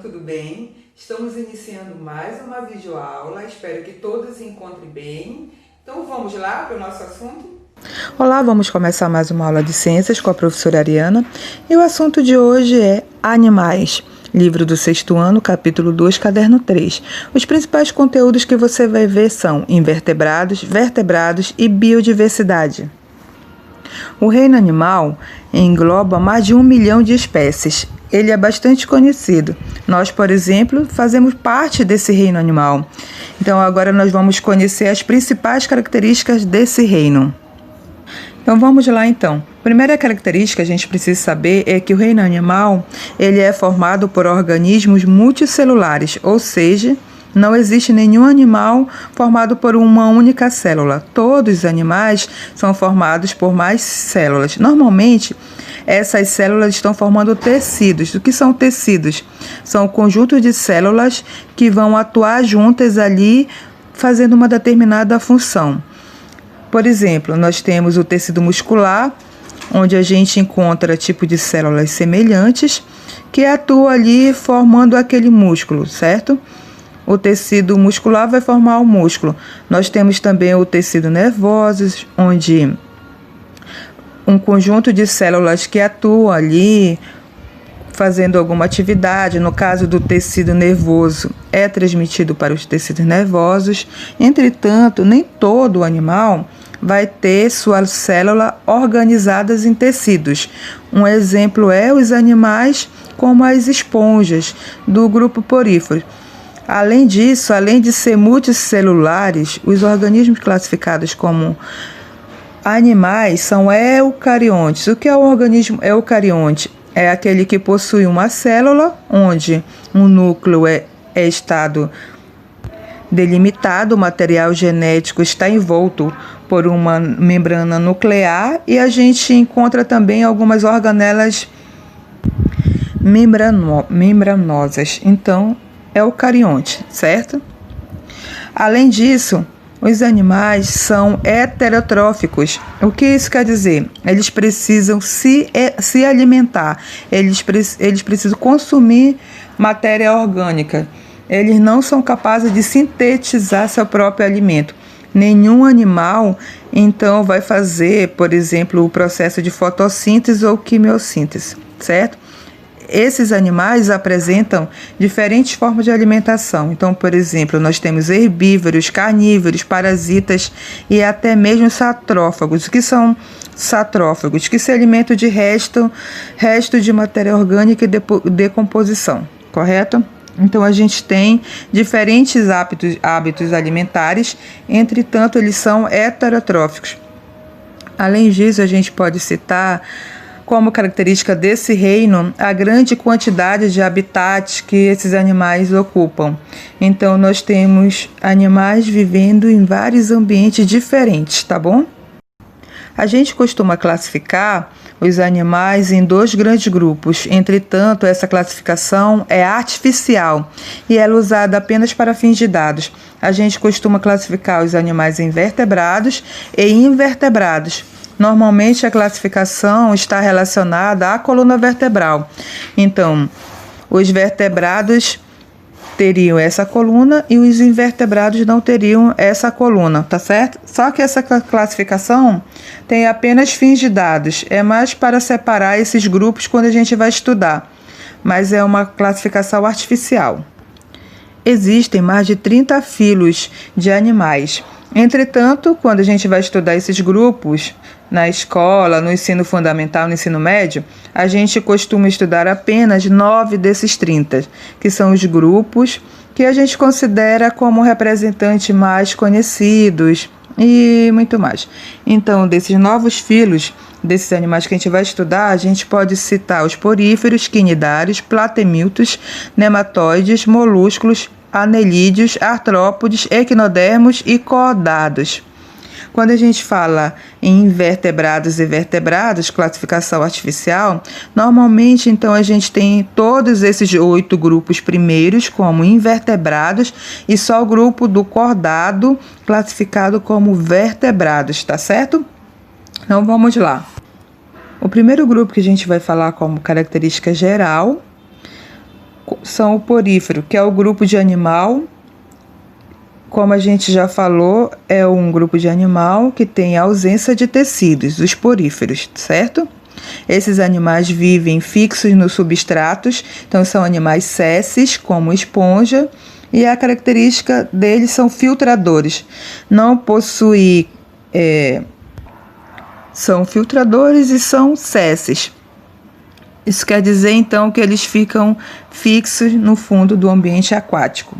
tudo bem? Estamos iniciando mais uma videoaula, espero que todos se encontrem bem. Então vamos lá para o nosso assunto? Olá, vamos começar mais uma aula de ciências com a professora Ariana. E o assunto de hoje é animais. Livro do 6º ano, capítulo 2, caderno 3. Os principais conteúdos que você vai ver são invertebrados, vertebrados e biodiversidade. O reino animal engloba mais de 1 milhão de espécies. Ele é bastante conhecido. Nós, por exemplo, fazemos parte desse reino animal. Então, agora nós vamos conhecer as principais características desse reino. Então, vamos lá então. A primeira característica que a gente precisa saber é que o reino animal ele é formado por organismos multicelulares, ou seja, não existe nenhum animal formado por uma única célula. Todos os animais são formados por mais células. Normalmente, essas células estão formando tecidos. O que são tecidos? São conjuntos de células que vão atuar juntas ali, fazendo uma determinada função. Por exemplo, nós temos o tecido muscular, onde a gente encontra tipo de células semelhantes que atuam ali formando aquele músculo, certo? O tecido muscular vai formar o músculo. Nós temos também o tecido nervoso, onde um conjunto de células que atuam ali fazendo alguma atividade. No caso do tecido nervoso, é transmitido para os tecidos nervosos. Entretanto, nem todo animal vai ter sua célula organizadas em tecidos. Um exemplo é os animais como as esponjas do grupo porífero. Além disso, além de ser multicelulares, os organismos classificados como animais são eucariontes. O que é o organismo eucarionte? É aquele que possui uma célula, onde um núcleo é estado delimitado, o material genético está envolto por uma membrana nuclear e a gente encontra também algumas organelas membranosas. Então, é eucarionte, certo? Além disso, os animais são heterotróficos. O que isso quer dizer? Eles precisam se alimentar, eles precisam consumir matéria orgânica. Eles não são capazes de sintetizar seu próprio alimento. Nenhum animal, então, vai fazer, por exemplo, o processo de fotossíntese ou quimiossíntese, certo? Esses animais apresentam diferentes formas de alimentação. Então, por exemplo, nós temos herbívoros, carnívoros, parasitas e até mesmo satrófagos. O que são satrófagos? Que se alimentam de resto de matéria orgânica e decomposição, correto? Então, a gente tem diferentes hábitos alimentares, entretanto, eles são heterotróficos. Além disso, a gente pode citar como característica desse reino a grande quantidade de habitats que esses animais ocupam. Então, nós temos animais vivendo em vários ambientes diferentes, tá bom? A gente costuma classificar os animais em 2 grandes grupos. Entretanto, essa classificação é artificial e ela é usada apenas para fins de dados. A gente costuma classificar os animais em vertebrados e invertebrados. Normalmente, a classificação está relacionada à coluna vertebral. Então, os vertebrados teriam essa coluna e os invertebrados não teriam essa coluna, tá certo? Só que essa classificação tem apenas fins de dados. É mais para separar esses grupos quando a gente vai estudar, mas é uma classificação artificial. Existem mais de 30 filos de animais. Entretanto, quando a gente vai estudar esses grupos na escola, no ensino fundamental, no ensino médio, a gente costuma estudar apenas 9 desses 30, que são os grupos que a gente considera como representantes mais conhecidos e muito mais. Então, desses novos filos, desses animais que a gente vai estudar, a gente pode citar os poríferos, quinidários, platemiltos, nematóides, molúsculos, anelídeos, artrópodes, equinodermos e cordados. Quando a gente fala em invertebrados e vertebrados, classificação artificial, normalmente então a gente tem todos esses 8 grupos primeiros como invertebrados e só o grupo do cordado classificado como vertebrados, tá certo? Então vamos lá. O O primeiro grupo que a gente vai falar como característica geral são o porífero, que é o grupo de animal. Como a gente já falou, é um grupo de animal que tem ausência de tecidos, os poríferos, certo? Esses animais vivem fixos nos substratos, então são animais sesses, como esponja, e a característica deles são filtradores. Não possuem... são filtradores e são sesses. Isso quer dizer, então, que eles ficam fixos no fundo do ambiente aquático.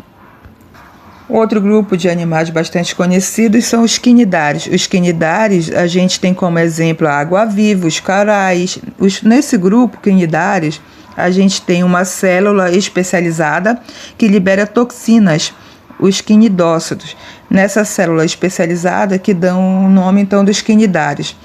Outro grupo de animais bastante conhecidos são os quinidários. Os quinidários, a gente tem como exemplo a água-viva, os corais. Nesse grupo, quinidários, a gente tem uma célula especializada que libera toxinas, os quinidócitos. Nessa célula especializada que dão o nome, então, dos quinidários.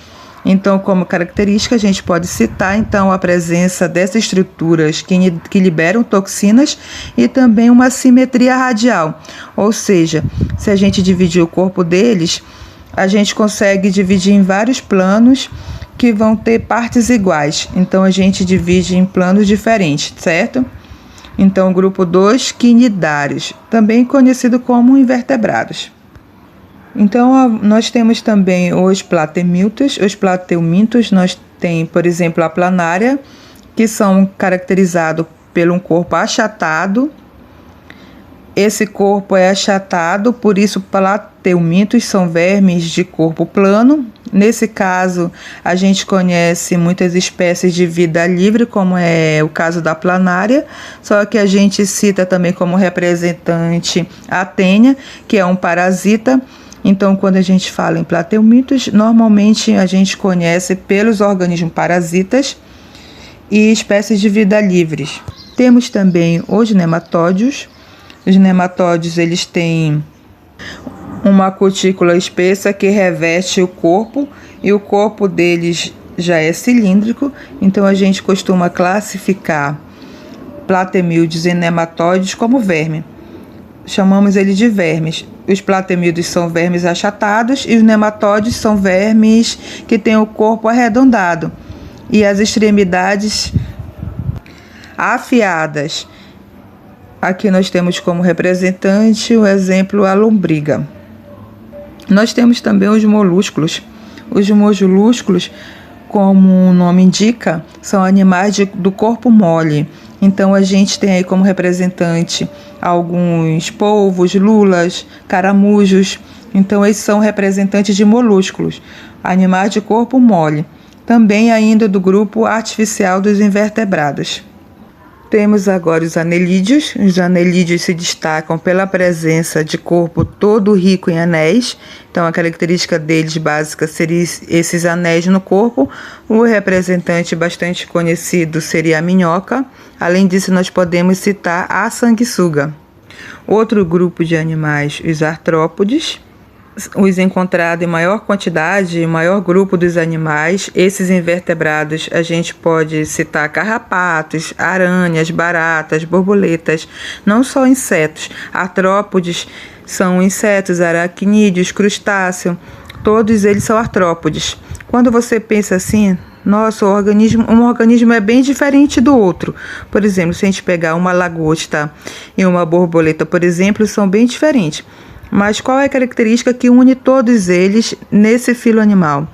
Então, como característica, a gente pode citar então a presença dessas estruturas que liberam toxinas e também uma simetria radial. Ou seja, se a gente dividir o corpo deles, a gente consegue dividir em vários planos que vão ter partes iguais. Então, a gente divide em planos diferentes, certo? Então, grupo 2, quinidários, também conhecido como invertebrados. Então, nós temos também os plateumintos. Os plateumintos, nós temos, por exemplo, a planária, que são caracterizados por um corpo achatado. Esse corpo é achatado, por isso plateumintos são vermes de corpo plano. Nesse caso, a gente conhece muitas espécies de vida livre, como é o caso da planária, só que a gente cita também como representante a tênia, que é um parasita. Então, quando a gente fala em plateumintos, normalmente a gente conhece pelos organismos parasitas e espécies de vida livres. Temos também os nematódios. Os nematódios, eles têm uma cutícula espessa que reveste o corpo e o corpo deles já é cilíndrico. Então, a gente costuma classificar platemídeos e nematódios como verme. Chamamos eles de vermes. Os platemídeos são vermes achatados e os nematódios são vermes que têm o corpo arredondado e as extremidades afiadas. Aqui nós temos como representante o exemplo a lombriga. Nós temos também os molúsculos. Os molúsculos, como o nome indica, são animais do corpo mole. Então, a gente tem aí como representante alguns polvos, lulas, caramujos. Então, esses são representantes de molúsculos, animais de corpo mole. Também ainda do grupo artificial dos invertebrados. Temos agora os anelídeos. Os anelídeos se destacam pela presença de corpo todo rico em anéis. Então, a característica deles básica seria esses anéis no corpo. O representante bastante conhecido seria a minhoca. Além disso, nós podemos citar a sanguessuga. Outro grupo de animais, os artrópodes. Os encontrados em maior quantidade, maior grupo dos animais, esses invertebrados, a gente pode citar carrapatos, aranhas, baratas, borboletas, não só insetos. Artrópodes são insetos, aracnídeos, crustáceos, todos eles são artrópodes. Quando você pensa assim, nossa, um organismo é bem diferente do outro. Por exemplo, se a gente pegar uma lagosta e uma borboleta, por exemplo, são bem diferentes. Mas qual é a característica que une todos eles nesse filo animal?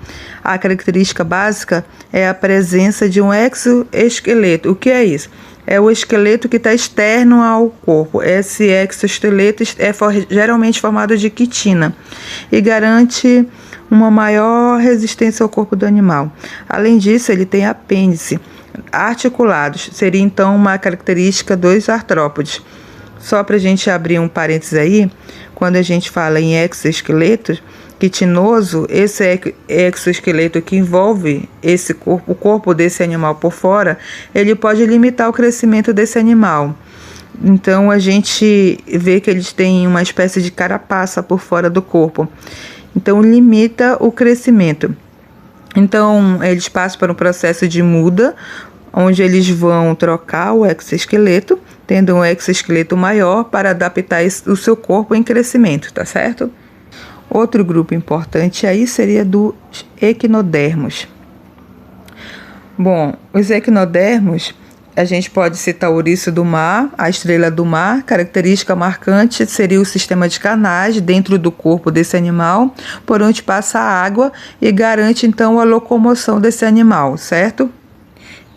A característica básica é a presença de um exoesqueleto. O que é isso? É o esqueleto que está externo ao corpo. Esse exoesqueleto é geralmente formado de quitina e garante uma maior resistência ao corpo do animal. Além disso, ele tem apêndice articulados. Seria então uma característica dos artrópodes. Só para a gente abrir um parênteses aí, quando a gente fala em exoesqueleto quitinoso, esse exoesqueleto que envolve o corpo desse animal por fora, ele pode limitar o crescimento desse animal. Então, a gente vê que eles têm uma espécie de carapaça por fora do corpo. Então, limita o crescimento. Então, eles passam por um processo de muda, onde eles vão trocar o exoesqueleto, tendo um exoesqueleto maior para adaptar o seu corpo em crescimento, tá certo? Outro grupo importante aí seria dos equinodermos. Bom, os equinodermos, A gente pode citar o ouriço do mar, a estrela do mar. Característica marcante seria o sistema de canais dentro do corpo desse animal, por onde passa a água e garante então a locomoção desse animal, certo?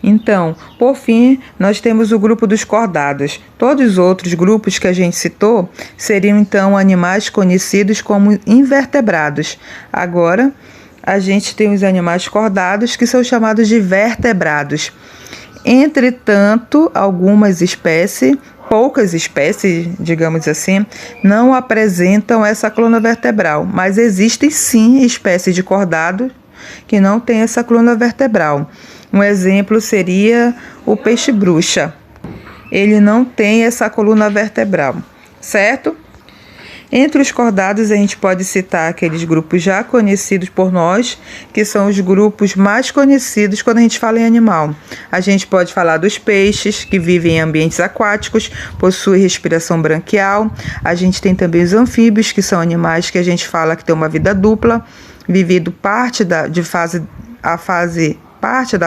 Então, por fim, nós temos o grupo dos cordados. Todos os outros grupos que a gente citou seriam então animais conhecidos como invertebrados. Agora, a gente tem os animais cordados que são chamados de vertebrados. Entretanto, algumas espécies, poucas espécies, digamos assim, não apresentam essa coluna vertebral, mas existem sim espécies de cordados que não têm essa coluna vertebral. Um exemplo seria o peixe-bruxa. Ele não tem essa coluna vertebral, certo? Entre os cordados, a gente pode citar aqueles grupos já conhecidos por nós, que são os grupos mais conhecidos quando a gente fala em animal. A gente pode falar dos peixes, que vivem em ambientes aquáticos, possuem respiração branquial. A gente tem também os anfíbios, que são animais que a gente fala que têm uma vida dupla, vivido parte da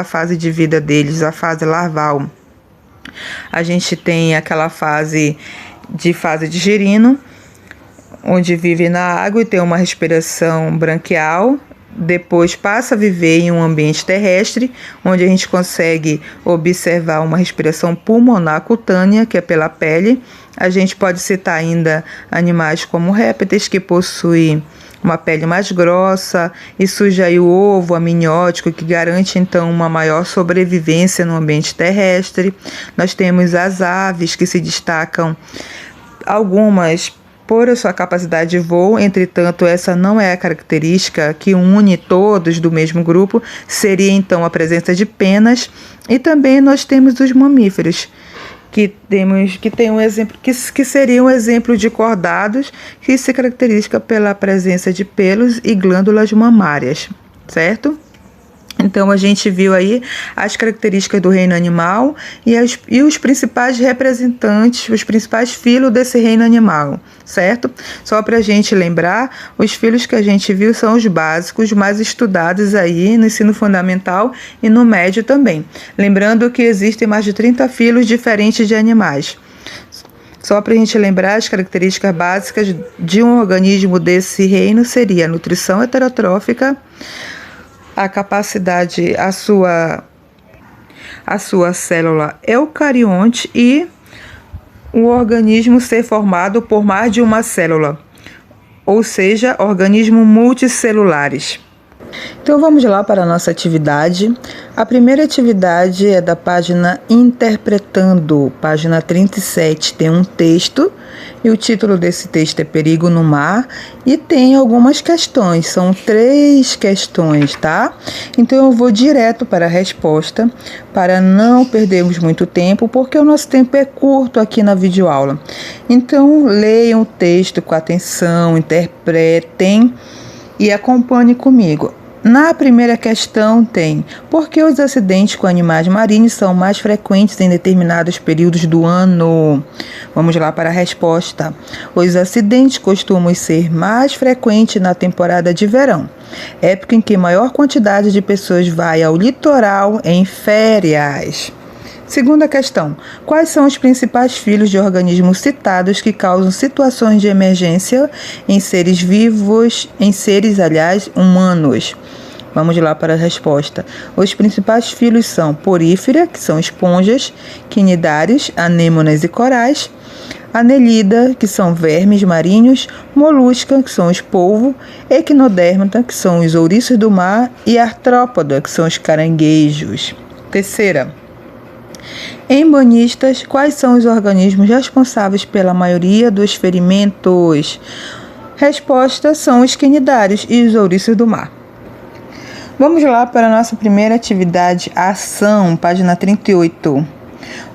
fase de vida deles, a fase larval. A gente tem aquela fase de girino, onde vive na água e tem uma respiração branquial. Depois passa a viver em um ambiente terrestre, onde a gente consegue observar uma respiração pulmonar cutânea, que é pela pele. A gente pode citar ainda animais como répteis, que possuem uma pele mais grossa, e surge aí o ovo amniótico, que garante então uma maior sobrevivência no ambiente terrestre. Nós temos as aves, que se destacam algumas por a sua capacidade de voo, entretanto, essa não é a característica que une todos do mesmo grupo, seria então a presença de penas. E também nós temos os mamíferos, que tem um exemplo, que seria um exemplo de cordados, que se caracteriza pela presença de pelos e glândulas mamárias, certo? Então, a gente viu aí as características do reino animal e os principais representantes, os principais filos desse reino animal, certo? Só para a gente lembrar, os filos que a gente viu são os básicos, mais estudados aí no ensino fundamental e no médio também. Lembrando que existem mais de 30 filos diferentes de animais. Só para a gente lembrar, as características básicas de um organismo desse reino seria a nutrição heterotrófica, a capacidade, a sua célula eucarionte e o organismo ser formado por mais de uma célula, ou seja, organismos multicelulares. Então vamos lá para a nossa atividade. A primeira atividade é da página Interpretando, página 37. Tem um texto e o título desse texto é Perigo no Mar e tem algumas questões, são 3 questões, tá? Então eu vou direto para a resposta para não perdermos muito tempo, porque o nosso tempo é curto aqui na videoaula. Então leiam o texto com atenção, interpretem e acompanhe comigo. Na primeira questão tem: por que os acidentes com animais marinhos são mais frequentes em determinados períodos do ano? Vamos lá para a resposta. Os acidentes costumam ser mais frequentes na temporada de verão, época em que maior quantidade de pessoas vai ao litoral em férias. Segunda questão: quais são os principais filos de organismos citados que causam situações de emergência em seres vivos, humanos? Vamos lá para a resposta. Os principais filos são porífera, que são esponjas, quinidários, anêmonas e corais, anelida, que são vermes marinhos, molusca, que são os polvos, equinodermata, que são os ouriços do mar, e artrópoda, que são os caranguejos. Terceira: em banhistas, quais são os organismos responsáveis pela maioria dos ferimentos? Resposta: são os quinidários e os ouriços do mar. Vamos lá para a nossa primeira atividade, ação, página 38.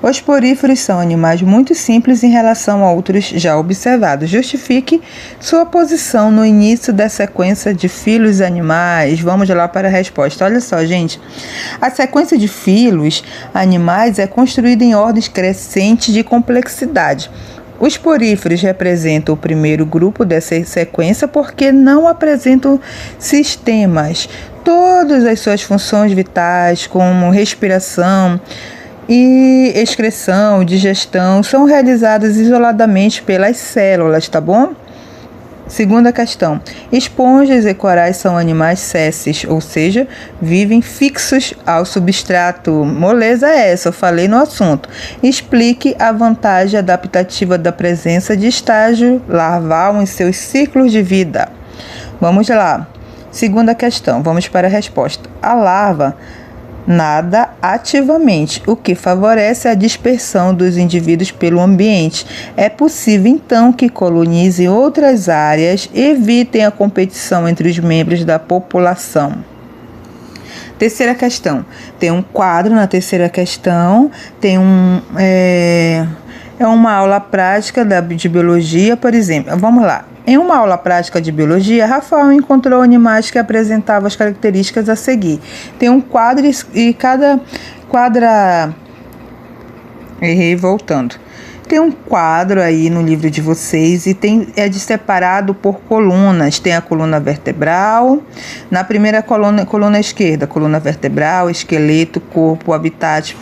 Os poríferos são animais muito simples em relação a outros já observados. Justifique sua posição no início da sequência de filos animais. Vamos lá para a resposta. Olha só, gente. A sequência de filos animais é construída em ordens crescentes de complexidade. Os poríferos representam o primeiro grupo dessa sequência porque não apresentam sistemas. Todas as suas funções vitais, como respiração, e excreção, digestão são realizadas isoladamente pelas células, tá bom? Segunda questão. Esponjas e corais são animais sesses, ou seja, vivem fixos ao substrato. Moleza é essa, eu falei no assunto. Explique a vantagem adaptativa da presença de estágio larval em seus ciclos de vida. Vamos lá. Segunda questão, vamos para a resposta. A larva nada ativamente, o que favorece a dispersão dos indivíduos pelo ambiente. É possível, então, que colonizem outras áreas e evitem a competição entre os membros da população. Terceira questão. Tem um quadro na terceira questão, tem uma aula prática de biologia, por exemplo. Vamos lá. Em uma aula prática de biologia, Rafael encontrou animais que apresentavam as características a seguir. Tem um quadro e cada quadra... Errei voltando. Tem um quadro aí no livro de vocês e é separado por colunas. Tem a coluna vertebral. Na primeira coluna esquerda, coluna vertebral, esqueleto, corpo, habitat.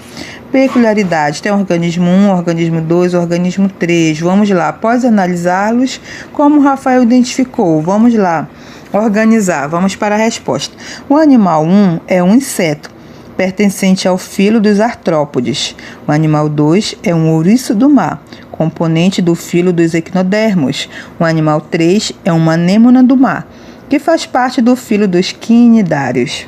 Peculiaridade, tem organismo 1, organismo 2, organismo 3. Vamos lá, após analisá-los, como o Rafael identificou? Vamos lá, organizar, vamos para a resposta. O animal 1 é um inseto, pertencente ao filo dos artrópodes. O animal 2 é um ouriço do mar, componente do filo dos equinodermos. O animal 3 é uma anêmona do mar, que faz parte do filo dos quinidários.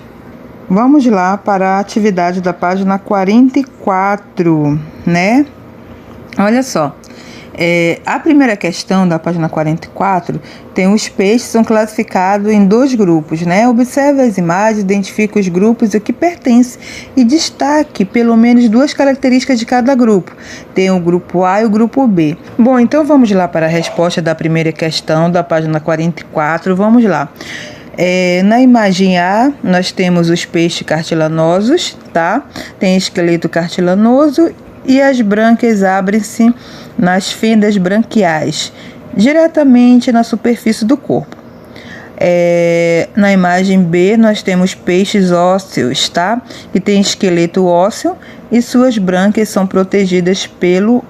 Vamos lá para a atividade da página 44, né? Olha só, a primeira questão da página 44 tem os peixes, são classificados em 2 grupos, né? Observe as imagens, identifique os grupos a que pertence e destaque pelo menos 2 características de cada grupo. Tem o grupo A e o grupo B. Bom, então vamos lá para a resposta da primeira questão da página 44, vamos lá. Na imagem A, nós temos os peixes cartilanosos, tá? Tem esqueleto cartilanoso e as brânquias abrem-se nas fendas branquiais, diretamente na superfície do corpo. Na imagem B, nós temos peixes ósseos, tá? Que tem esqueleto ósseo e suas brânquias são protegidas pelo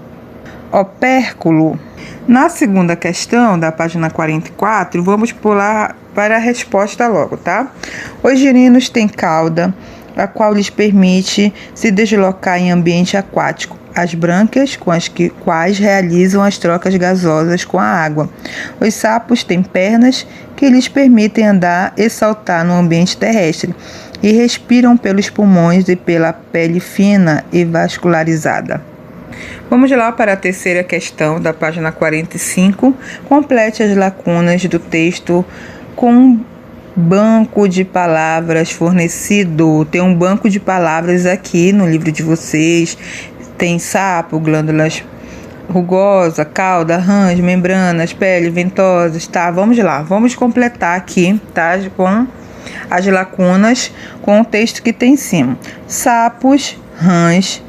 opérculo. Na segunda questão da página 44, vamos pular para a resposta logo, tá? Os girinos têm cauda, a qual lhes permite se deslocar em ambiente aquático. As brânquias, com as quais realizam as trocas gasosas com a água. Os sapos têm pernas que lhes permitem andar e saltar no ambiente terrestre e respiram pelos pulmões e pela pele fina e vascularizada. Vamos lá para a terceira questão da página 45. Complete as lacunas do texto com um banco de palavras fornecido. Tem um banco de palavras aqui no livro de vocês. Tem sapo, glândulas rugosa, cauda, rãs, membranas, pele, ventosas, tá? Vamos lá, vamos completar aqui, tá? Com as lacunas com o texto que tem em cima. Sapos, rãs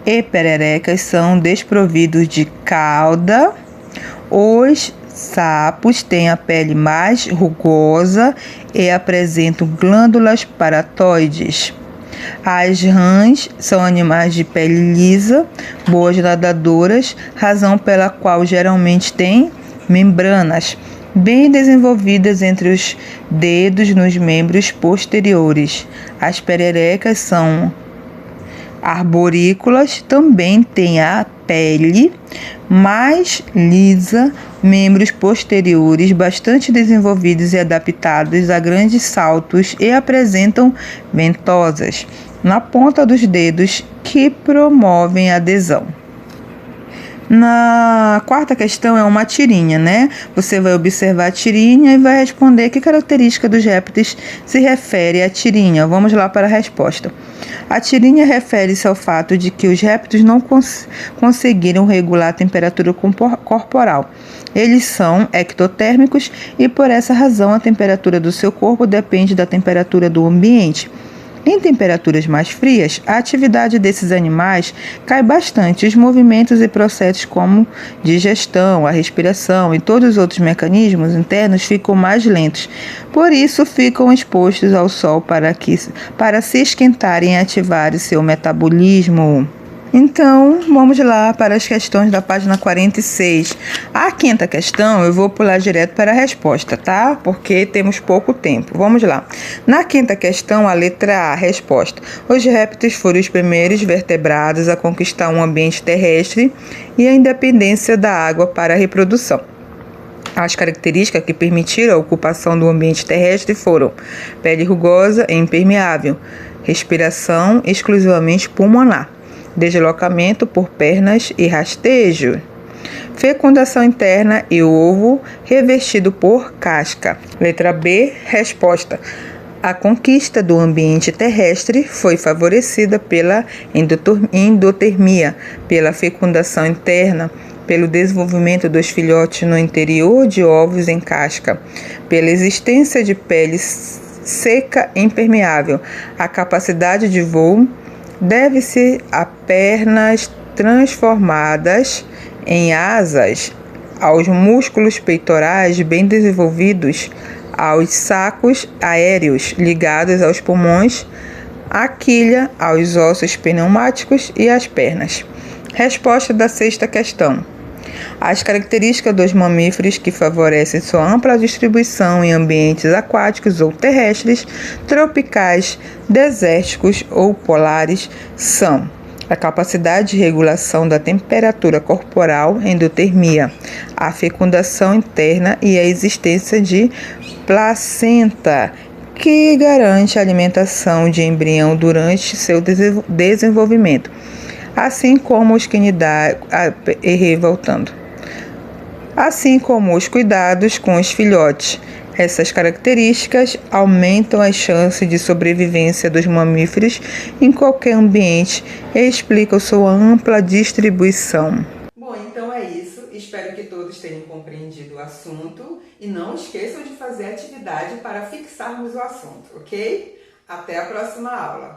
e pererecas são desprovidos de cauda. Os sapos têm a pele mais rugosa e apresentam glândulas paratoides. As rãs são animais de pele lisa, boas nadadoras, razão pela qual geralmente têm membranas bem desenvolvidas entre os dedos nos membros posteriores. As pererecas são arborícolas, também têm a pele mais lisa, membros posteriores bastante desenvolvidos e adaptados a grandes saltos e apresentam ventosas na ponta dos dedos que promovem a adesão. Na quarta questão é uma tirinha, né? Você vai observar a tirinha e vai responder que característica dos répteis se refere à tirinha. Vamos lá para a resposta. A tirinha refere-se ao fato de que os répteis não conseguiram regular a temperatura corporal. Eles são ectotérmicos e, por essa razão, a temperatura do seu corpo depende da temperatura do ambiente. Em temperaturas mais frias, a atividade desses animais cai bastante. Os movimentos e processos como digestão, a respiração e todos os outros mecanismos internos ficam mais lentos. Por isso, ficam expostos ao sol para se esquentarem e ativarem seu metabolismo. Então, vamos lá para as questões da página 46. A quinta questão, eu vou pular direto para a resposta, tá? Porque temos pouco tempo. Vamos lá. Na quinta questão, a letra A, resposta. Os répteis foram os primeiros vertebrados a conquistar um ambiente terrestre e a independência da água para a reprodução. As características que permitiram a ocupação do ambiente terrestre foram pele rugosa e impermeável, respiração exclusivamente pulmonar, deslocamento por pernas e rastejo, fecundação interna e ovo revestido por casca. Letra B, resposta. A conquista do ambiente terrestre foi favorecida pela endotermia, pela fecundação interna, pelo desenvolvimento dos filhotes no interior de ovos em casca, pela existência de pele seca e impermeável. A capacidade de voo deve-se a pernas transformadas em asas, aos músculos peitorais bem desenvolvidos, aos sacos aéreos ligados aos pulmões, à quilha, aos ossos pneumáticos e às pernas. Resposta da sexta questão. As características dos mamíferos que favorecem sua ampla distribuição em ambientes aquáticos ou terrestres, tropicais, desérticos ou polares são a capacidade de regulação da temperatura corporal, endotermia, a fecundação interna e a existência de placenta, que garante a alimentação de embrião durante seu desenvolvimento, assim como os cuidados com os filhotes. Essas características aumentam as chances de sobrevivência dos mamíferos em qualquer ambiente e explicam sua ampla distribuição. Bom, então é isso. Espero que todos tenham compreendido o assunto e não esqueçam de fazer atividade para fixarmos o assunto, ok? Até a próxima aula!